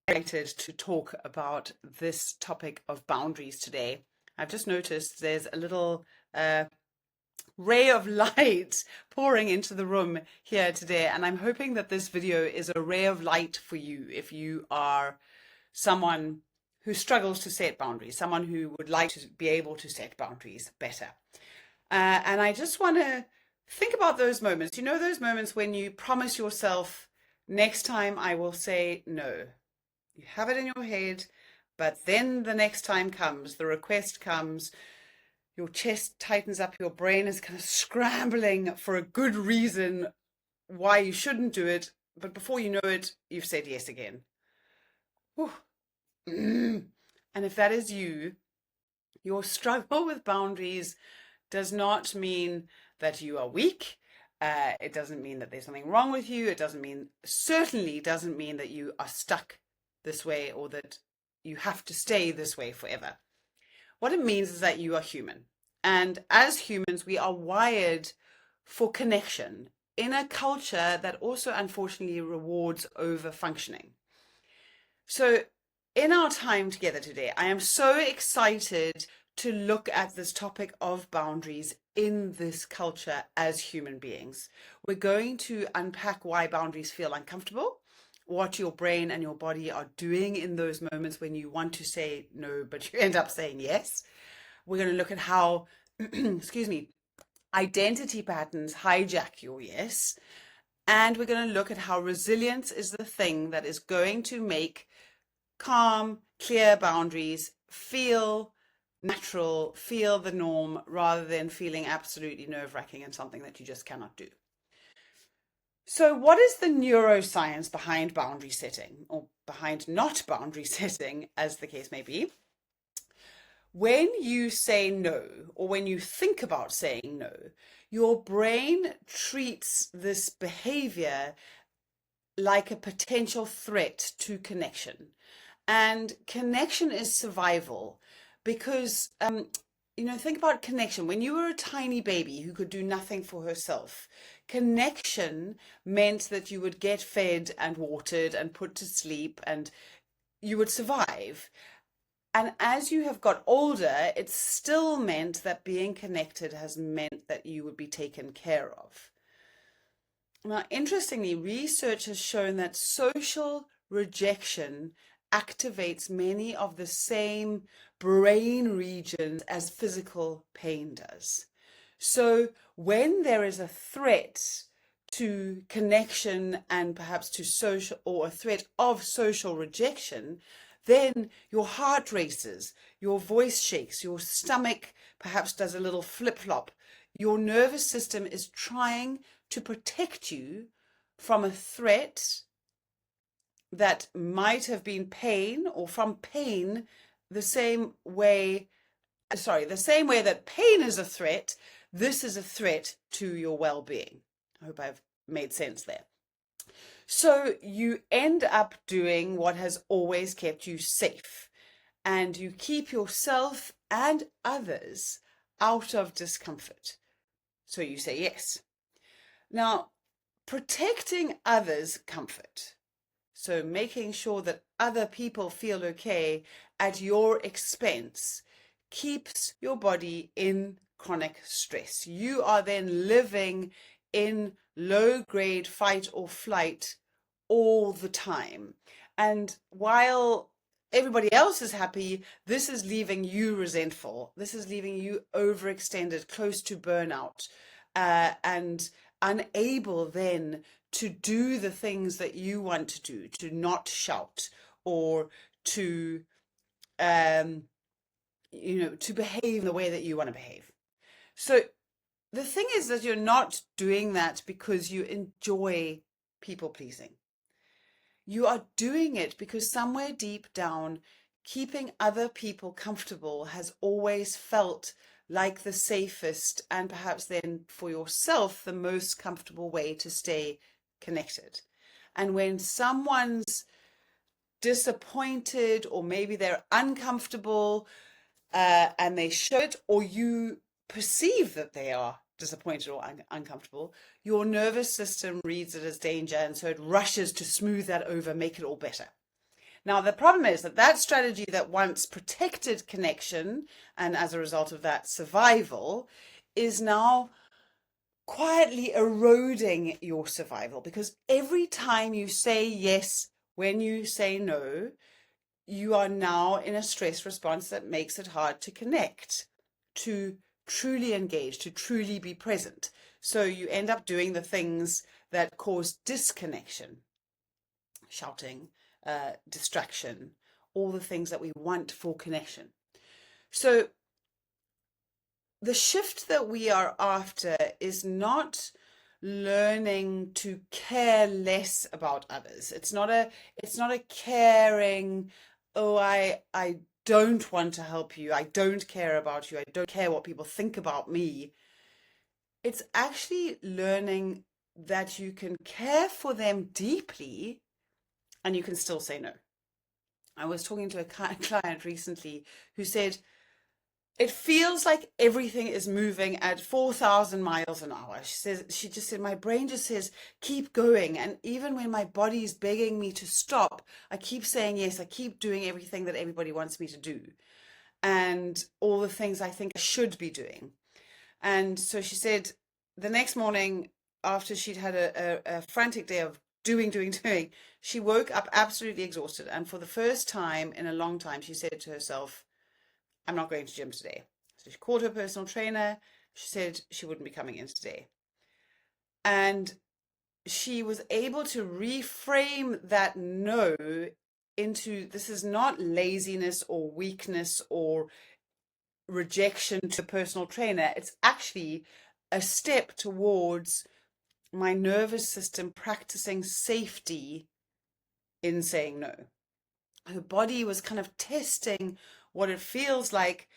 excited to talk about this topic of boundaries today. I've just noticed there's a little ray of light pouring into the room here today, and I'm hoping that this video is a ray of light for you if you are someone who struggles to set boundaries, someone who would like to be able to set boundaries better. And I just want to think about those moments. You know, those moments when you promise yourself, next time I will say no. You have it in your head, but then the next time comes, the request comes, your chest tightens up, your brain is kind of scrambling for a good reason why you shouldn't do it, but before you know it, you've said yes again. Whew. And if that is you, your struggle with boundaries does not mean that you are weak. It doesn't mean that there's something wrong with you. It certainly doesn't mean that you are stuck this way or that you have to stay this way forever. What it means is that you are human. And as humans, we are wired for connection in a culture that also unfortunately rewards over functioning. So in our time together today, I am so excited to look at this topic of boundaries in this culture as human beings. We're going to unpack why boundaries feel uncomfortable, what your brain and your body are doing in those moments when you want to say no, but you end up saying yes. We're going to look at how, excuse me, identity patterns hijack your yes. And we're going to look at how resilience is the thing that is going to make calm, clear boundaries feel natural, feel the norm, rather than feeling absolutely nerve-wracking and something that you just cannot do. So what is the neuroscience behind boundary setting, or behind not boundary setting, as the case may be? When you say no, or when you think about saying no, your brain treats this behavior like a potential threat to connection. And connection is survival because, think about connection. When you were a tiny baby who could do nothing for herself, connection meant that you would get fed and watered and put to sleep and you would survive. And as you have got older, it still meant that being connected has meant that you would be taken care of. Now, interestingly, research has shown that social rejection activates many of the same brain regions as physical pain does. So when there is a threat to connection and perhaps to social, or a threat of social rejection, then your heart races, your voice shakes, your stomach perhaps does a little flip-flop. Your nervous system is trying to protect you from a threat that might have been pain, or from pain, the same way that pain is a threat, this is a threat to your well-being. I hope I've made sense there. So you end up doing what has always kept you safe, and you keep yourself and others out of discomfort. So you say yes. Now, protecting others' comfort, so making sure that other people feel okay at your expense, keeps your body in chronic stress. You are then living in low-grade fight or flight all the time. And while everybody else is happy, this is leaving you resentful. This is leaving you overextended, close to burnout, and unable then to do the things that you want to do, to not shout, or to to behave in the way that you want to behave. So the thing is that you're not doing that because you enjoy people pleasing. You are doing it because somewhere deep down, keeping other people comfortable has always felt like the safest, and perhaps then for yourself, the most comfortable way to stay connected. And when someone's disappointed, or maybe they're uncomfortable, and they show it, or you perceive that they are disappointed or uncomfortable, your nervous system reads it as danger, and so it rushes to smooth that over, make it all better. Now, the problem is that that strategy that once protected connection, and as a result of that, survival, is now quietly eroding your survival, because every time you say yes when you say no, you are now in a stress response that makes it hard to connect, to truly engage, to truly be present. So you end up doing the things that cause disconnection, shouting, distraction, all the things that we want for connection. So the shift that we are after is not learning to care less about others. It's not a caring, oh, I don't want to help you. I don't care about you. I don't care what people think about me. It's actually learning that you can care for them deeply and you can still say no. I was talking to a client recently who said, it feels like everything is moving at 4,000 miles an hour. She just said, my brain just says, keep going. And even when my body is begging me to stop, I keep saying yes. I keep doing everything that everybody wants me to do. And all the things I think I should be doing. And so she said, the next morning, after she'd had a frantic day of doing, she woke up absolutely exhausted. And for the first time in a long time, she said to herself, I'm not going to gym today. So she called her personal trainer. She said she wouldn't be coming in today. And she was able to reframe that no into, this is not laziness or weakness or rejection to a personal trainer. It's actually a step towards my nervous system practicing safety in saying no. Her body was kind of testing what it feels like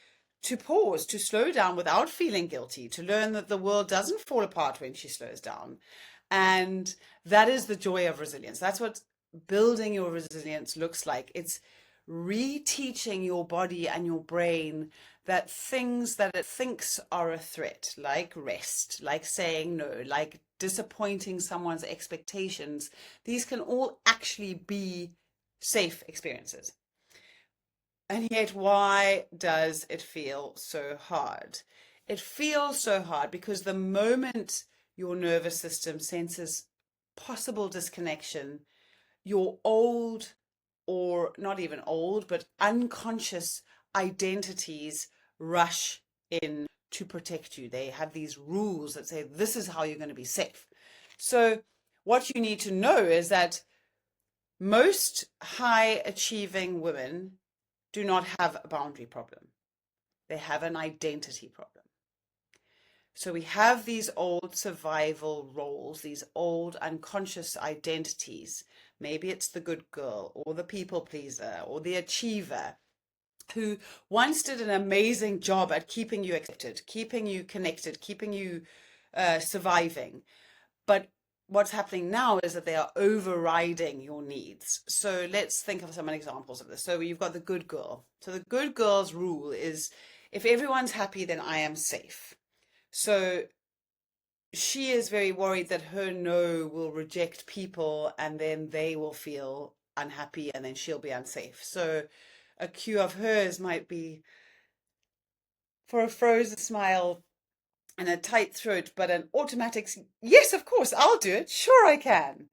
to pause, to slow down without feeling guilty, to learn that the world doesn't fall apart when she slows down. And that is the joy of resilience. That's what building your resilience looks like. It's reteaching your body and your brain that things that it thinks are a threat, like rest, like saying no, like disappointing someone's expectations, these can all actually be safe experiences. And yet, why does it feel so hard? It feels so hard because the moment your nervous system senses possible disconnection, your old, or not even old, but unconscious identities rush in to protect you. They have these rules that say, this is how you're going to be safe. So what you need to know is that most high achieving women do not have a boundary problem. They have an identity problem. So we have these old survival roles, these old unconscious identities. Maybe it's the good girl or the people pleaser or the achiever who once did an amazing job at keeping you accepted, keeping you connected, keeping you surviving. But what's happening now is that they are overriding your needs. So let's think of some examples of this. So you've got the good girl. So the good girl's rule is, if everyone's happy, then I am safe. So she is very worried that her no will reject people and then they will feel unhappy and then she'll be unsafe. So a cue of hers might be for a frozen smile and a tight throat, but an automatic, yes, of course, I'll do it. Sure, I can.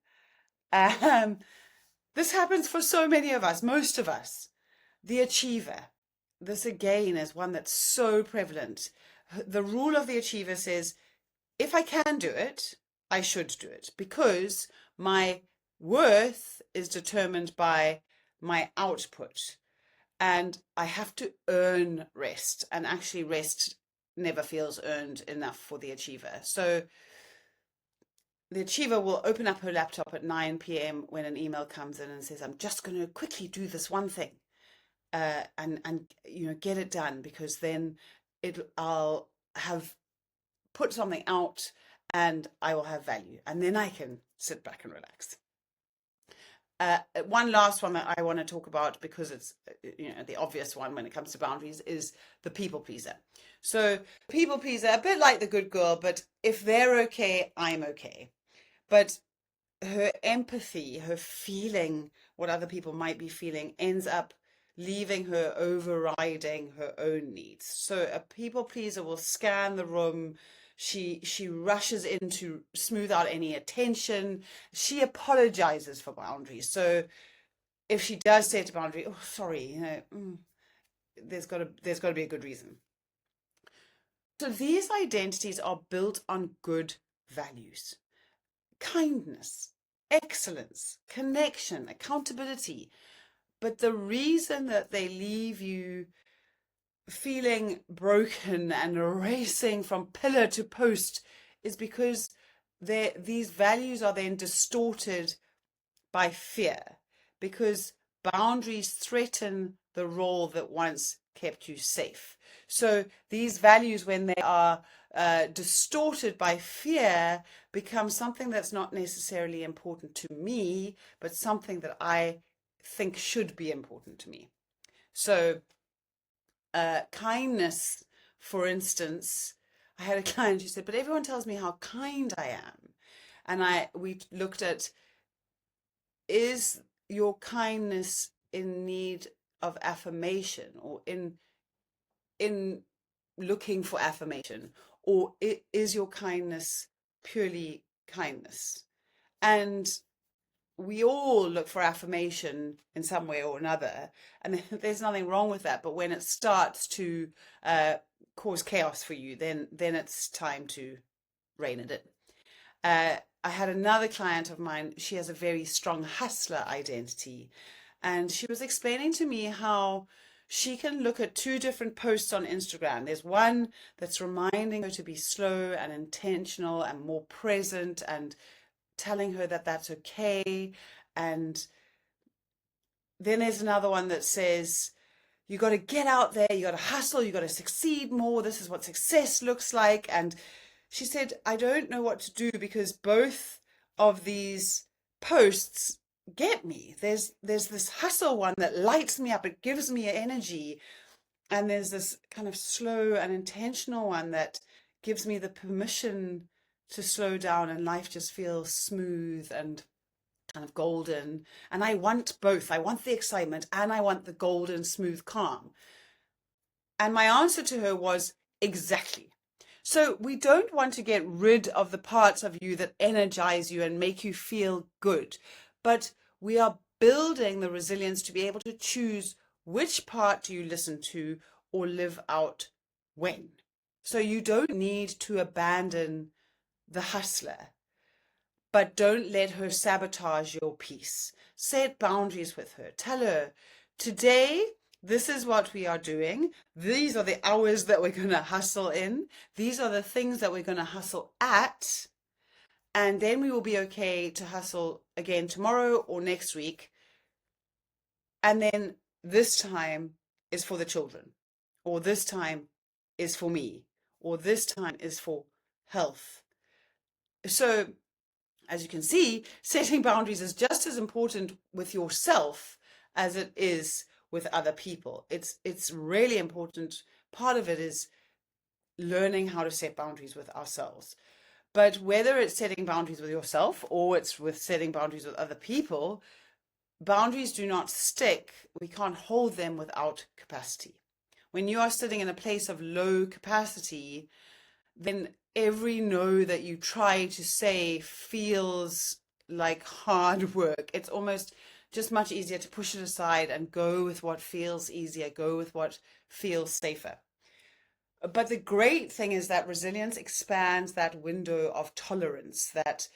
This happens for so many of us, most of us. The achiever. This again is one that's so prevalent. The rule of the achiever says, if I can do it, I should do it because my worth is determined by my output and I have to earn rest. And actually, rest never feels earned enough for the achiever. So the achiever will open up her laptop at 9 p.m. when an email comes in and says, I'm just going to quickly do this one thing and get it done because then I'll have put something out and I will have value and then I can sit back and relax. One last one that I want to talk about because it's the obvious one when it comes to boundaries is the people pleaser. So people pleaser, a bit like the good girl, but if they're okay, I'm okay. But her empathy, her feeling what other people might be feeling, ends up leaving her overriding her own needs. So a people pleaser will scan the room. She rushes in to smooth out any attention. She apologizes for boundaries. So if she does set a boundary, oh, sorry, there's got to be a good reason. So these identities are built on good values: kindness, excellence, connection, accountability. But the reason that they leave you feeling broken and racing from pillar to post is because these values are then distorted by fear, because boundaries threaten the role that once kept you safe. So these values, when they are distorted by fear, become something that's not necessarily important to me, but something that I think should be important to me. So kindness, for instance, I had a client who said, but everyone tells me how kind I am. And we looked at, is your kindness in need of affirmation, or in looking for affirmation, or is your kindness purely kindness? And we all look for affirmation in some way or another, and there's nothing wrong with that. But when it starts to cause chaos for you, then it's time to rein it in. I had another client of mine. She has a very strong hustler identity, and she was explaining to me how she can look at two different posts on Instagram. There's one that's reminding her to be slow and intentional and more present, and telling her that that's okay. And then there's another one that says, you got to get out there, you got to hustle, you got to succeed more. This is what success looks like. And she said, I don't know what to do, because both of these posts get me. There's this hustle one that lights me up, it gives me energy. And there's this kind of slow and intentional one that gives me the permission to slow down, and life just feels smooth and kind of golden. And I want both. I want the excitement and I want the golden, smooth calm. And my answer to her was, exactly. So we don't want to get rid of the parts of you that energize you and make you feel good, but we are building the resilience to be able to choose which part do you listen to or live out when. So you don't need to abandon the hustler, but don't let her sabotage your peace. Set boundaries with her. Tell her, today, this is what we are doing. These are the hours that we're going to hustle in. These are the things that we're going to hustle at. And then we will be okay to hustle again tomorrow or next week. And then this time is for the children, or this time is for me, or this time is for health. So as you can see, setting boundaries is just as important with yourself as it is with other people. It's really important. Part of it is learning how to set boundaries with ourselves. But whether it's setting boundaries with yourself or it's with setting boundaries with other people, boundaries do not stick. We can't hold them without capacity. When you are sitting in a place of low capacity, then every no that you try to say feels like hard work. It's almost just much easier to push it aside and go with what feels easier, go with what feels safer. But the great thing is that resilience expands that window of tolerance, that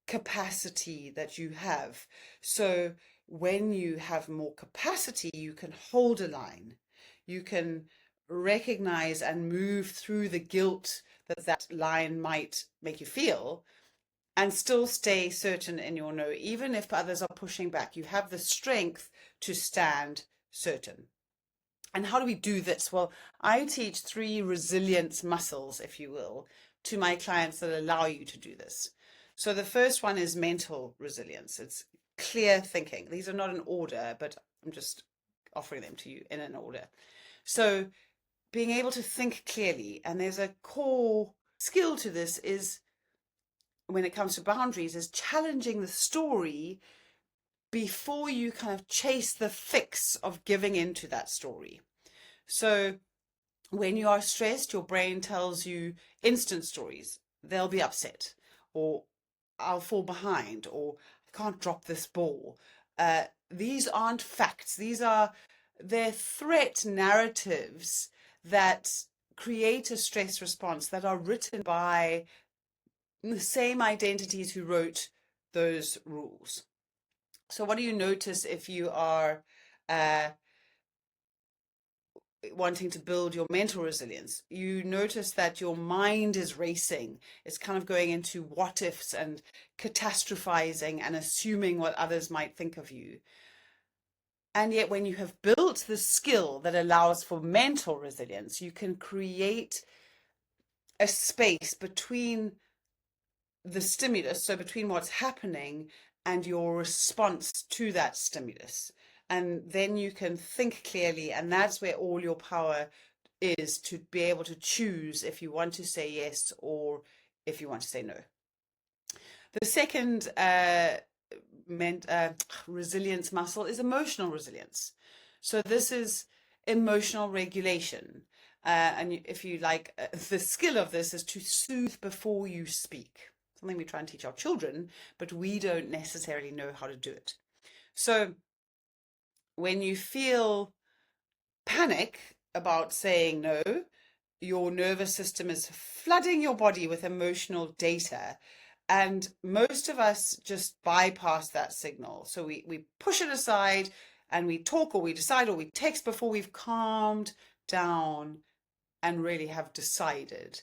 capacity that you have. So when you have more capacity, you can hold a line. You can recognize and move through the guilt that line might make you feel, and still stay certain in your no. Even if others are pushing back, you have the strength to stand certain. And how do we do this? Well, I teach 3 resilience muscles, if you will, to my clients that allow you to do this. So the first one is mental resilience. It's clear thinking. These are not in order, but I'm just offering them to you in an order. So being able to think clearly, and there's a core skill to this, is when it comes to boundaries is challenging the story before you kind of chase the fix of giving into that story. So when you are stressed, your brain tells you instant stories. They'll be upset, or I'll fall behind, or I can't drop this ball. These aren't facts. They're threat narratives that create a stress response that are written by the same identities who wrote those rules. So what do you notice if you are uh, wanting to build your mental resilience? You notice that your mind is racing. It's kind of going into what ifs and catastrophizing and assuming what others might think of you. And yet, when you have built the skill that allows for mental resilience, you can create a space between the stimulus, so between what's happening and your response to that stimulus. And then you can think clearly, and that's where all your power is, to be able to choose if you want to say yes or if you want to say no. The second resilience muscle is emotional resilience. So this is emotional regulation. And if you like, the skill of this is to soothe before you speak. Something we try and teach our children, but we don't necessarily know how to do it. So when you feel panic about saying no, your nervous system is flooding your body with emotional data. And most of us just bypass that signal. So we push it aside and we talk, or we decide, or we text before we've calmed down and really have decided.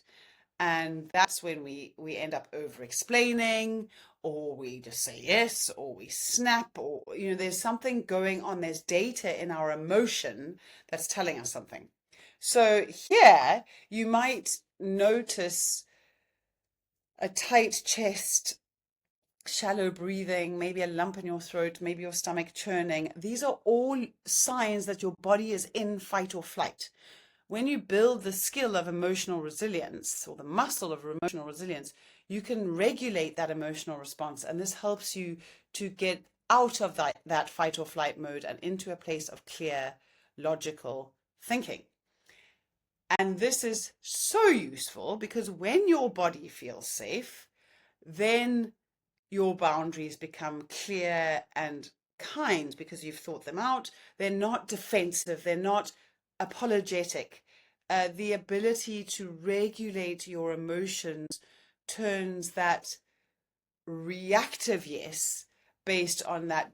And that's when we end up over explaining, or we just say yes, or we snap, or there's something going on. There's data in our emotion that's telling us something. So here you might notice a tight chest, shallow breathing, maybe a lump in your throat, maybe your stomach churning. These are all signs that your body is in fight or flight. When you build the skill of emotional resilience, or the muscle of emotional resilience, you can regulate that emotional response. And this helps you to get out of that fight or flight mode and into a place of clear, logical thinking. And this is so useful because when your body feels safe, then your boundaries become clear and kind because you've thought them out. They're not defensive. They're not apologetic. The ability to regulate your emotions turns that reactive yes, based on that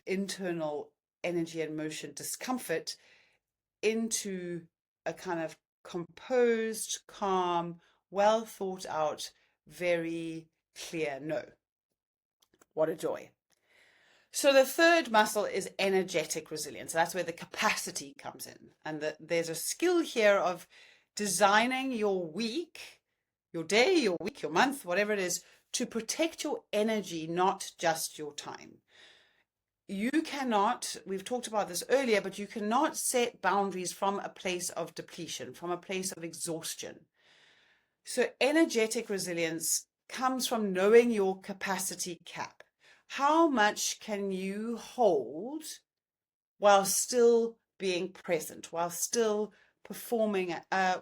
internal energy and motion discomfort, into a kind of composed, calm, well thought out, very clear no. What a joy. So the third muscle is energetic resilience. That's where the capacity comes in. And there's a skill here of designing your week, your day, your week, your month, whatever it is, to protect your energy, not just your time. You cannot, we've talked about this earlier, but you cannot set boundaries from a place of depletion, from a place of exhaustion. So energetic resilience comes from knowing your capacity cap. How much can you hold while still being present, while still performing? I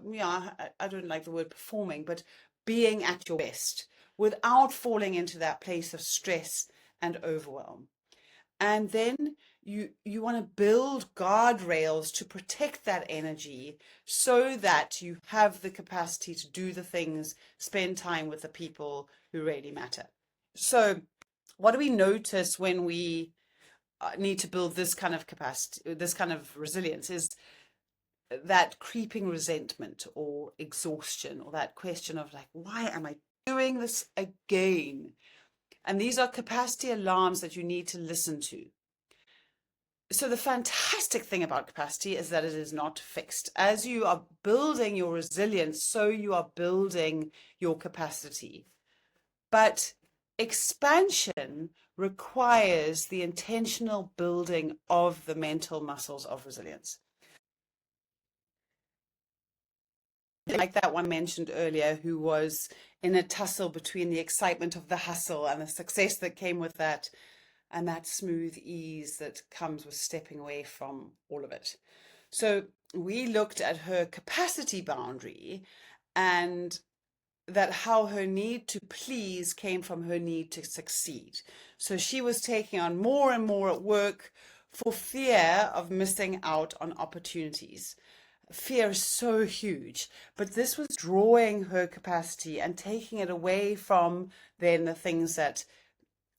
don't like the word performing, but being at your best without falling into that place of stress and overwhelm. And then you want to build guardrails to protect that energy so that you have the capacity to do the things, spend time with the people who really matter. So what do we notice when we need to build this kind of capacity, this kind of resilience, is that creeping resentment or exhaustion, or that question of like, why am I doing this again? And these are capacity alarms that you need to listen to. So the fantastic thing about capacity is that it is not fixed. As you are building your resilience, so you are building your capacity. But expansion requires the intentional building of the mental muscles of resilience. like that one mentioned earlier, who was in a tussle between the excitement of the hustle and the success that came with that, and that smooth ease that comes with stepping away from all of it. So we looked at her capacity boundary, and that how her need to please came from her need to succeed. So she was taking on more and more at work for fear of missing out on opportunities. Fear is so huge, but this was drawing her capacity and taking it away from then the things that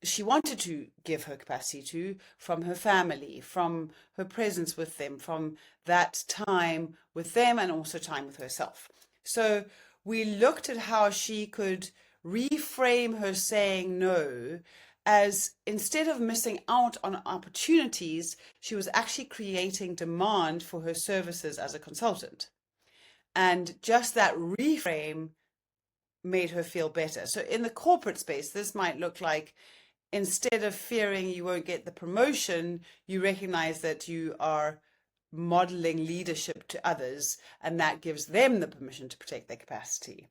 she wanted to give her capacity to, from her family, from her presence with them, from that time with them, and also time with herself. So we looked at how she could reframe her saying no as, instead of missing out on opportunities, she was actually creating demand for her services as a consultant. And just that reframe made her feel better. So in the corporate space, this might look like, instead of fearing you won't get the promotion, you recognize that you are modeling leadership to others, and that gives them the permission to protect their capacity.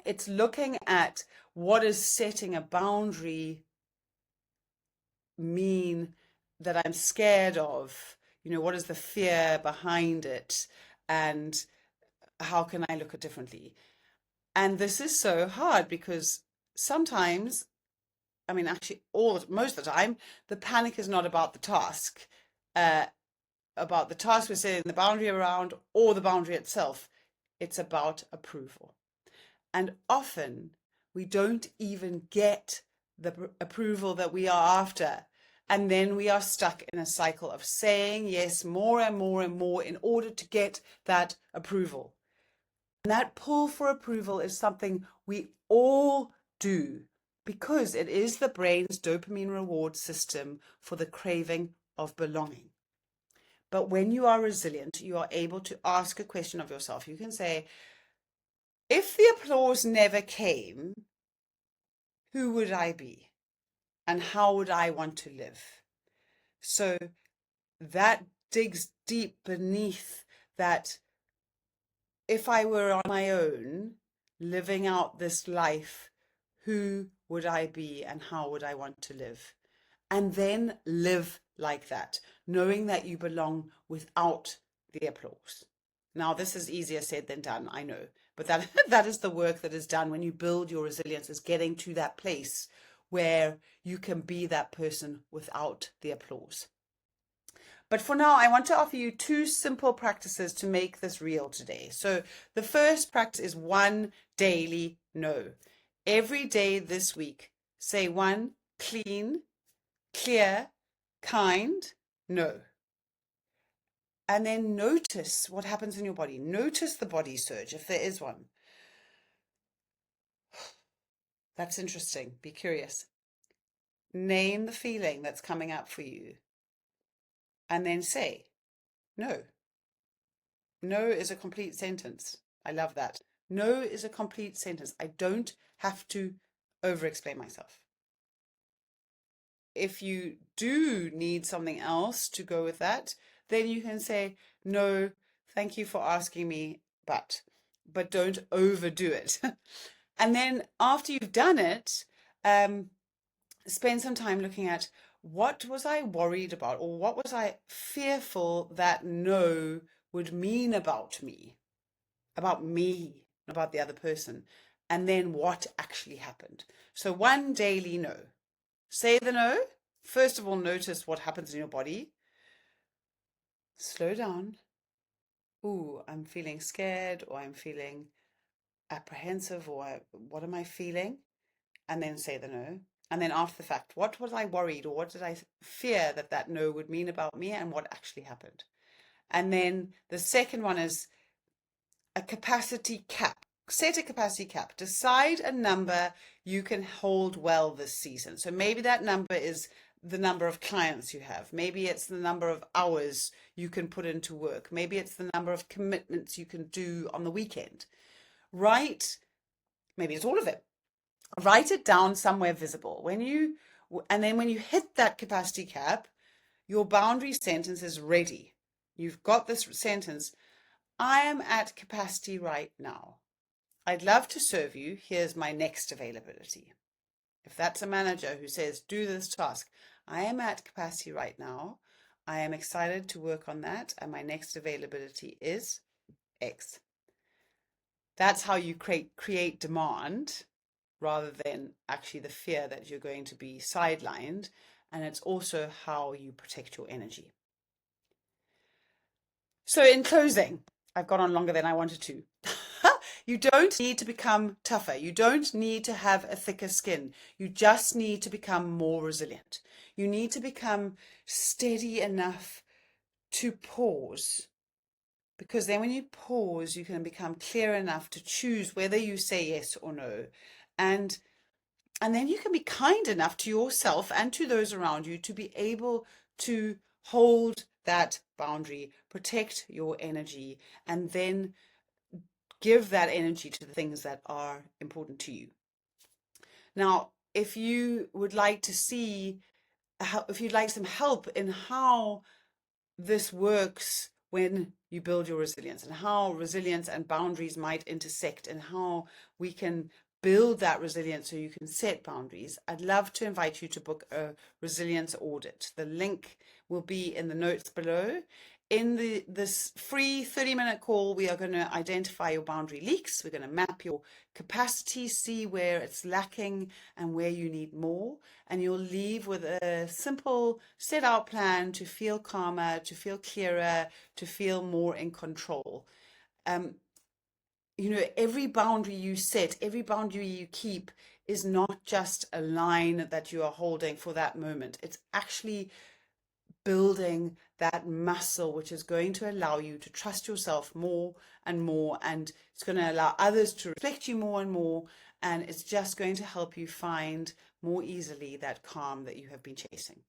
It's looking at, what is setting a boundary mean that I'm scared of? What is the fear behind it? And how can I look at it differently? And this is so hard because sometimes, actually, most of the time, the panic is not about the task, we're setting the boundary around, or the boundary itself. It's about approval. And often we don't even get the approval that we are after. And then we are stuck in a cycle of saying yes more and more and more in order to get that approval. And that pull for approval is something we all do, because it is the brain's dopamine reward system for the craving of belonging. But when you are resilient, you are able to ask a question of yourself. You can say, if the applause never came, who would I be? And how would I want to live? So that digs deep beneath that. If I were on my own, living out this life, who would I be and how would I want to live? And then live like that, knowing that you belong without the applause. Now, this is easier said than done, I know, but that is the work that is done when you build your resilience, is getting to that place where you can be that person without the applause. But for now, I want to offer you 2 simple practices to make this real today. So the first practice is 1 daily no. Every day this week, say 1 clean, clear, kind no. And then notice what happens in your body. Notice the body surge, if there is one. That's interesting. Be curious. Name the feeling that's coming up for you. And then say no. No is a complete sentence. I love that. No is a complete sentence. I don't have to over-explain myself. If you do need something else to go with that, then you can say, no, thank you for asking me, but don't overdo it. And then after you've done it, spend some time looking at, what was I worried about, or what was I fearful that no would mean about me, not about the other person, and then what actually happened. So 1 daily no. Say the no. First of all, notice what happens in your body. Slow down. Ooh, I'm feeling scared, or I'm feeling apprehensive, or what am I feeling? And then say the no. And then after the fact, what was I worried, or what did I fear that no would mean about me, and what actually happened? And then the second one is a capacity cap. Set a capacity cap. Decide a number you can hold well this season. So maybe that number is the number of clients you have. Maybe it's the number of hours you can put into work. Maybe it's the number of commitments you can do on the weekend. Maybe it's all of it. Write it down somewhere visible. And then when you hit that capacity cap, your boundary sentence is ready. You've got this sentence. I am at capacity right now. I'd love to serve you. Here's my next availability. If that's a manager who says, do this task, I am at capacity right now. I am excited to work on that, and my next availability is X. That's how you create demand rather than actually the fear that you're going to be sidelined. And it's also how you protect your energy. So in closing, I've gone on longer than I wanted to. You don't need to become tougher. You don't need to have a thicker skin. You just need to become more resilient. You need to become steady enough to pause. Because then when you pause, you can become clear enough to choose whether you say yes or no. And then you can be kind enough to yourself and to those around you to be able to hold that boundary, protect your energy, and then give that energy to the things that are important to you. Now, if you would like to see, if you'd like some help in how this works when you build your resilience and how resilience and boundaries might intersect and how we can build that resilience so you can set boundaries, I'd love to invite you to book a resilience audit. The link will be in the notes below. In this free 30-minute call, we are going to identify your boundary leaks. We're going to map your capacity, see where it's lacking and where you need more. And you'll leave with a simple set out plan to feel calmer, to feel clearer, to feel more in control. Every boundary you set, every boundary you keep is not just a line that you are holding for that moment. It's actually building that muscle, which is going to allow you to trust yourself more and more, and it's going to allow others to respect you more and more, and it's just going to help you find more easily that calm that you have been chasing.